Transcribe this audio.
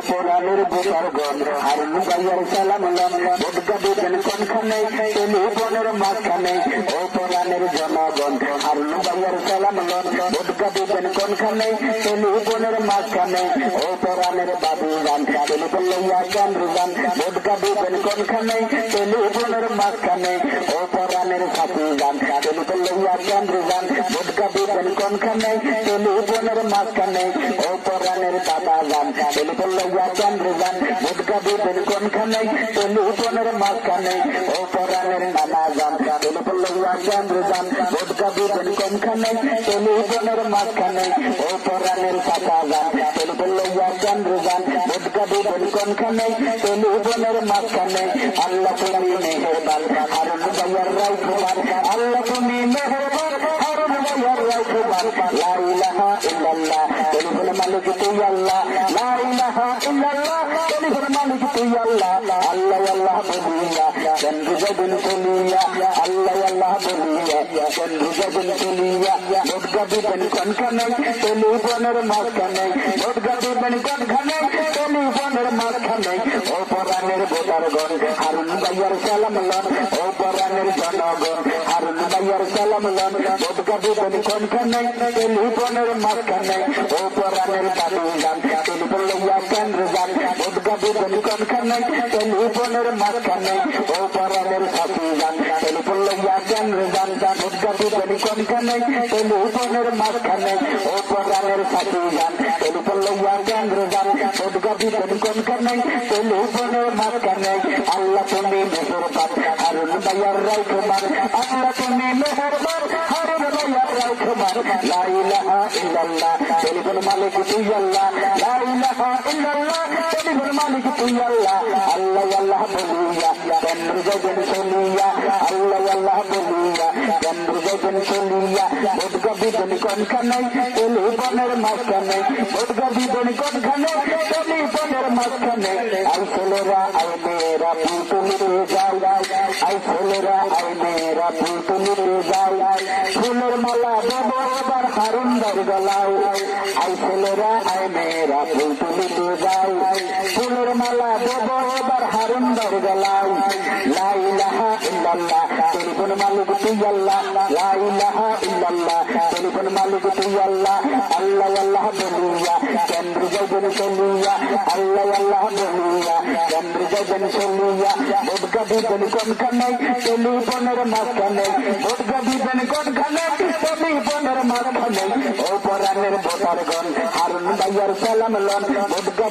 পরাণের বোতার গন হারুন ভাইয়ার সালাম লন ভোটকা দিবেন কোনখানে টেলিফোনের মাঝখানে ও পরাণের জনগণ হারুন ভাইয়ার সালাম লন ভোটকা দিবেন কোনখানে টেলিফোনের মাঝখানে ও পরাণের বাবু গান টেলিফোন লইয়া কেন্দ্র গান ভোটকা দিবেন কোনখানে টেলিফোনের মাঝখানে ও পরাণের সাথী গান টেলিফোন লইয়া কেন্দ্র গান ভোটকা দিবেন কোনখানে টেলিফোনের মাঝখানে ও পরাণের দাদা গান টেলিফোন লইয়া কেন্দ্র গান ভোটকা দিবেন কোনখানে টেলিফোনের মাঝখানে ও পরাণের নানা গান টেলিফোন লইয়া কেন্দ্র গান ভোটকা দিবেন কোনখানে টেলিফোনের মাঝখানে ও পরাণের কাকা গান টেলিফোন লইয়া কেন্দ্র গান ভোটকা দিবেন কোনখানে টেলিফোনের মাঝখানে আল্লাহ তুমি মেহেরবান হারুন ভাইয়ার রাই কুমার আল্লাহ তুমি মেহেরবান হারুন ভাইয়ার রাই কুমার লা ইলাহা ইল্লাল্লাহ টেলিফোন মালিক তুই আল্লাহ লা ইলাহা ইল্লাল্লাহ টেলিফোন মালিক তুই আল্লাহ আল্লাহ আল্লাহ বলিয়া চন্দ্র জগন চলিয়া আল্লাহ আল্লাহ বলিয়া চন্দ্র জগন চলিয়া ভোটকা দিবেন কোনখানে টেলিফোনের মাঝখানে ভোটকা দিবেন কোনখানে টেলিফোনের মাঝখানে ও পরাণের ভোটার গণ হারুন ভাইয়ার সালাম লন ও পরাণের জনগণ হারুন ভাইয়ার সালাম লন ভোটকা দিবেন কোনখানে টেলিফোনের মাঝখানে ও পরাণের বাবু গান টেলিফোন লইয়া কেন্দ্র গান ভোটকা দিবেন কোনখানে টেলিফোনের মাঝখানে ও পরাণের সাথী গান টেলিফোন লইয়া কেন্দ্র গান ভোটকা দিবেন কোনখানে টেলিফোনের মাঝখানে ও পরাণের সাথী গান টেলিফোন লইয়া কেন্দ্র গান ভোটকা দিবেন কোনখানে টেলিফোনের মাঝখানে আল্লাহ তুমি মেহেরবান হারুন ভাইয়ার রাই কুমার আল্লাহ তুমি মেহেরবান হারুন ভাইয়ার রাই কুমার লা ইলাহা ইল্লাল্লাহ টেলিফোন মালিক তুই আল্লাহ লা ইলাহা ইল্লাল্লাহ টেলিফোন মালিক তুই আল্লাহ আল্লাহ আল্লাহ বলিয়া চন্দ্র জগন চলিয়া আল্লাহ আল্লাহ বলিয়া চন্দ্র জগন চলিয়া ভোটকা দিবেন কোনখানে টেলিফোনের মাঝখানে ভোটকা দিবেন কোনখানে টেলিফোনের মাঝখানে আই ছেলেরা আই মেয়েরা ফুল তুলিতে যাই আই ছেলেরা আই মেয়েরা ফুল তুলিতে যাই ফুলের মালা দেব এবার হারুন ভাইয়ের গলায় আই ছেলেরা আই মেয়েরা ফুল তুলিতে যাই ফুলের মালা দেব এবার হারুন ভাইয়ের গলায় লা ইলাহা ইল্লাল্লাহ টেলিফোন মালিক তুই আল্লাহ লা ইলাহা ইল্লাল্লাহ টেলিফোন মালিক তুই আল্লাহ আল্লাহ আল্লাহ বলিয়া চন্দ্র জগন চলিয়া আল্লাহ আল্লাহ বলিয়া চন্দ্র জগন চলিয়া ভোটকা দিবেন কোনখানে টেলিফোনের মাঝখানে ভোটকা দিবেন কোনখানে টেলিফোনের মাঝখানে ও পরাণের ভোটার গণ হারুন ভাইয়ার সালাম লন ভোটকা